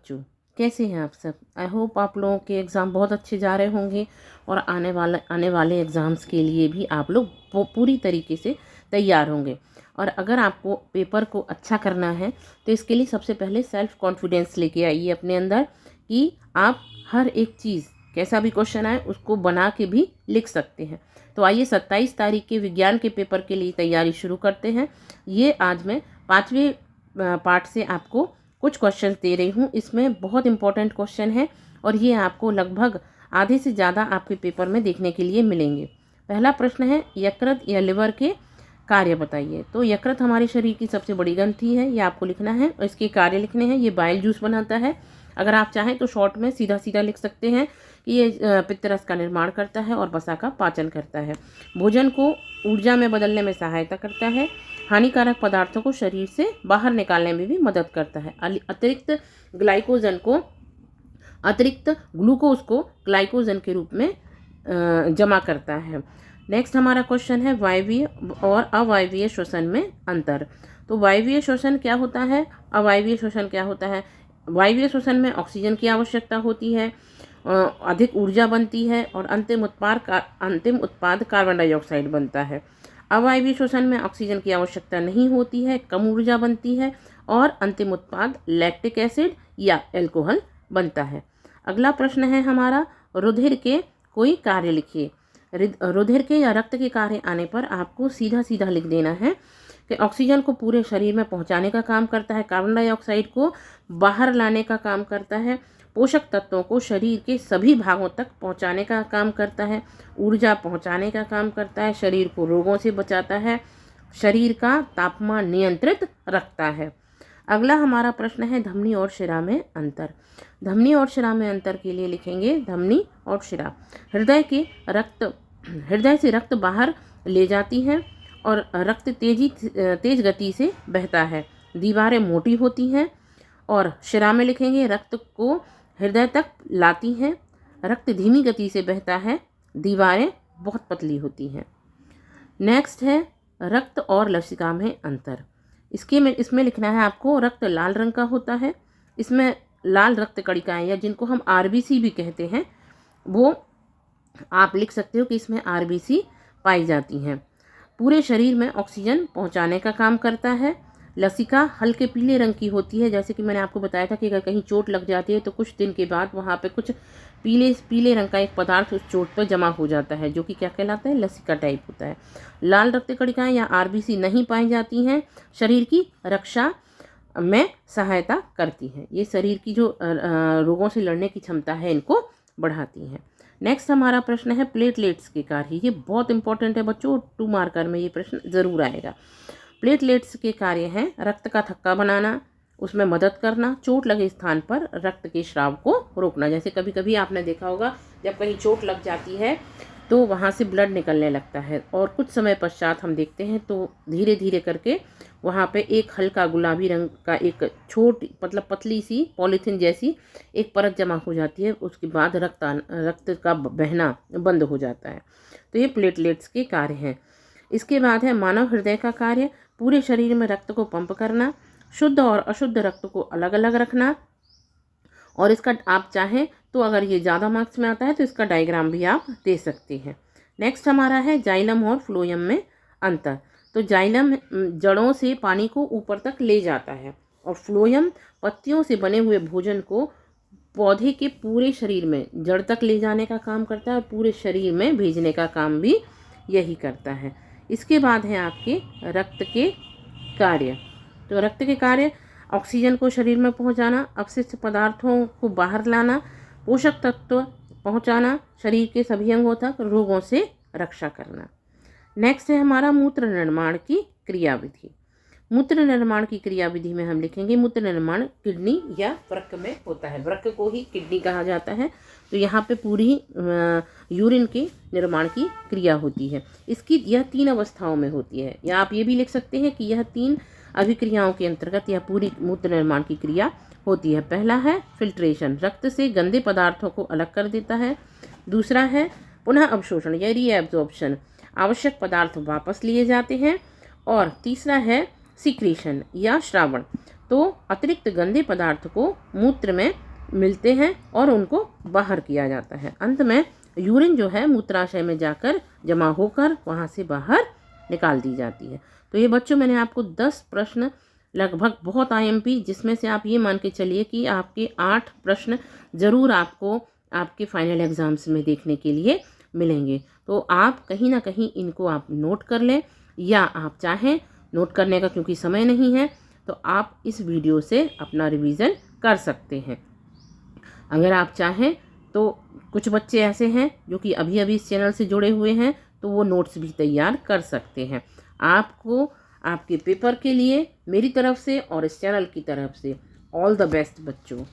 बच्चों, कैसे हैं आप सब। आई होप आप लोगों के एग्ज़ाम बहुत अच्छे जा रहे होंगे और आने वाले एग्ज़ाम्स के लिए भी आप लोग पूरी तरीके से तैयार होंगे। और अगर आपको पेपर को अच्छा करना है तो इसके लिए सबसे पहले सेल्फ कॉन्फिडेंस लेके आइए अपने अंदर कि आप हर एक चीज़, कैसा भी क्वेश्चन आए उसको बना के भी लिख सकते हैं। तो आइए 27 तारीख के विज्ञान के पेपर के लिए तैयारी शुरू करते हैं। ये आज मैं 5वें पार्ट से आपको कुछ क्वेश्चन दे रही हूँ। इसमें बहुत इंपॉर्टेंट क्वेश्चन है और ये आपको लगभग आधे से ज़्यादा आपके पेपर में देखने के लिए मिलेंगे। पहला प्रश्न है, यकृत या लिवर के कार्य बताइए। तो यकृत हमारे शरीर की सबसे बड़ी ग्रंथि है, ये आपको लिखना है और इसके कार्य लिखने हैं। ये बाइल जूस बनाता है। अगर आप चाहें तो शॉर्ट में सीधा सीधा लिख सकते हैं कि ये पित्तरस का निर्माण करता है और वसा का पाचन करता है। भोजन को ऊर्जा में बदलने में सहायता करता है। हानिकारक पदार्थों को शरीर से बाहर निकालने में भी मदद करता है। अतिरिक्त ग्लूकोज को ग्लाइकोजन के रूप में जमा करता है। नेक्स्ट हमारा क्वेश्चन है, वायवीय और अवायवीय श्वसन में अंतर। तो वायवीय श्वसन क्या होता है, अवायवीय श्वसन क्या होता है। वायवीय श्वसन में ऑक्सीजन की आवश्यकता होती है, अधिक ऊर्जा बनती है और अंतिम उत्पाद कार्बन डाइऑक्साइड बनता है। अवायवीय श्वसन में ऑक्सीजन की आवश्यकता नहीं होती है, कम ऊर्जा बनती है और अंतिम उत्पाद लैक्टिक एसिड या अल्कोहल बनता है। अगला प्रश्न है हमारा, रुधिर के कोई कार्य लिखिए। रुधिर के या रक्त के कार्य आने पर आपको सीधा सीधा लिख देना है कि ऑक्सीजन को पूरे शरीर में पहुंचाने का काम करता है, कार्बन डाइऑक्साइड को बाहर लाने का काम करता है, पोषक तत्वों को शरीर के सभी भागों तक पहुंचाने का काम करता है, ऊर्जा पहुंचाने का काम करता है, शरीर को रोगों से बचाता है, शरीर का तापमान नियंत्रित रखता है। अगला हमारा प्रश्न है, धमनी और शिरा में अंतर। धमनी और शिरा में अंतर के लिए लिखेंगे, धमनी और शिरा हृदय से रक्त बाहर ले जाती है और रक्त तेज गति से बहता है। दीवारें मोटी होती हैं। और शिरा में लिखेंगे, रक्त को हृदय तक लाती हैं, रक्त धीमी गति से बहता है, दीवारें बहुत पतली होती हैं। नेक्स्ट है, रक्त और लसिका में अंतर। इसमें लिखना है आपको, रक्त लाल रंग का होता है। इसमें लाल रक्त कणिकाएं या जिनको हम आरबीसी भी कहते हैं, वो आप लिख सकते हो कि इसमें आरबीसी पाई जाती हैं। पूरे शरीर में ऑक्सीजन पहुंचाने का काम करता है। लसिका हल्के पीले रंग की होती है। जैसे कि मैंने आपको बताया था कि अगर कहीं चोट लग जाती है तो कुछ दिन के बाद वहाँ पे कुछ पीले रंग का एक पदार्थ उस चोट पर जमा हो जाता है, जो कि क्या कहलाता है, लसिका टाइप होता है। लाल रक्त कणिकाएं या आरबीसी नहीं पाई जाती हैं। शरीर की रक्षा में सहायता करती हैं। ये शरीर की जो रोगों से लड़ने की क्षमता है इनको बढ़ाती हैं। नेक्स्ट हमारा प्रश्न है, प्लेटलेट्स के कार्य। ये बहुत इंपॉर्टेंट है बच्चों, 2 मार्कर में ये प्रश्न ज़रूर आएगा। प्लेटलेट्स के कार्य हैं, रक्त का थक्का बनाना, उसमें मदद करना, चोट लगे स्थान पर रक्त के स्राव को रोकना। जैसे कभी कभी आपने देखा होगा, जब कहीं चोट लग जाती है तो वहाँ से ब्लड निकलने लगता है और कुछ समय पश्चात हम देखते हैं तो धीरे धीरे करके वहाँ पे एक हल्का गुलाबी रंग का एक पतली सी पॉलीथीन जैसी एक परत जमा हो जाती है। उसके बाद रक्त का बहना बंद हो जाता है। तो ये प्लेटलेट्स के कार्य हैं। इसके बाद है, मानव हृदय का कार्य, पूरे शरीर में रक्त को पंप करना, शुद्ध और अशुद्ध रक्त को अलग अलग रखना। और इसका आप चाहें तो अगर ये ज़्यादा मार्क्स में आता है तो इसका डायग्राम भी आप दे सकते हैं। नेक्स्ट हमारा है, जाइलम और फ्लोएम में अंतर। तो जाइलम जड़ों से पानी को ऊपर तक ले जाता है और फ्लोएम पत्तियों से बने हुए भोजन को पौधे के पूरे शरीर में जड़ तक ले जाने का काम करता है और पूरे शरीर में भेजने का काम भी यही करता है। इसके बाद है आपके रक्त के कार्य। तो रक्त के कार्य, ऑक्सीजन को शरीर में पहुंचाना, अपशिष्ट पदार्थों को बाहर लाना, पोषक तत्व पहुंचाना, शरीर के सभी अंगों तक, रोगों से रक्षा करना। नेक्स्ट है हमारा, मूत्र निर्माण की क्रियाविधि। मूत्र निर्माण की क्रियाविधि में हम लिखेंगे, मूत्र निर्माण किडनी या वृक्क में होता है। वृक्क को ही किडनी कहा जाता है। तो यहाँ पे पूरी यूरिन के निर्माण की क्रिया होती है। यह 3 अवस्थाओं में होती है, या आप ये भी लिख सकते हैं कि यह 3 अभिक्रियाओं के अंतर्गत यह पूरी मूत्र निर्माण की क्रिया होती है। पहला है फिल्ट्रेशन, रक्त से गंदे पदार्थों को अलग कर देता है। दूसरा है पुनः अवशोषण या रीएब्जॉर्प्शन, आवश्यक पदार्थ वापस लिए जाते हैं। और तीसरा है सिक्रीशन या श्रावण, तो अतिरिक्त गंदे पदार्थ को मूत्र में मिलते हैं और उनको बाहर किया जाता है। अंत में यूरिन जो है मूत्राशय में जाकर जमा होकर वहाँ से बाहर निकाल दी जाती है। तो ये बच्चों मैंने आपको 10 प्रश्न, लगभग बहुत आईएमपी, जिसमें से आप ये मान के चलिए कि आपके 8 प्रश्न ज़रूर आपको आपके फाइनल एग्ज़ाम्स में देखने के लिए मिलेंगे। तो आप कहीं ना कहीं इनको आप नोट कर लें, या आप चाहें नोट करने का क्योंकि समय नहीं है तो आप इस वीडियो से अपना रिवीज़न कर सकते हैं। अगर आप चाहें तो कुछ बच्चे ऐसे हैं जो कि अभी अभी इस चैनल से जुड़े हुए हैं, तो वो नोट्स भी तैयार कर सकते हैं। आपको आपके पेपर के लिए मेरी तरफ से और इस चैनल की तरफ से ऑल द बेस्ट बच्चों।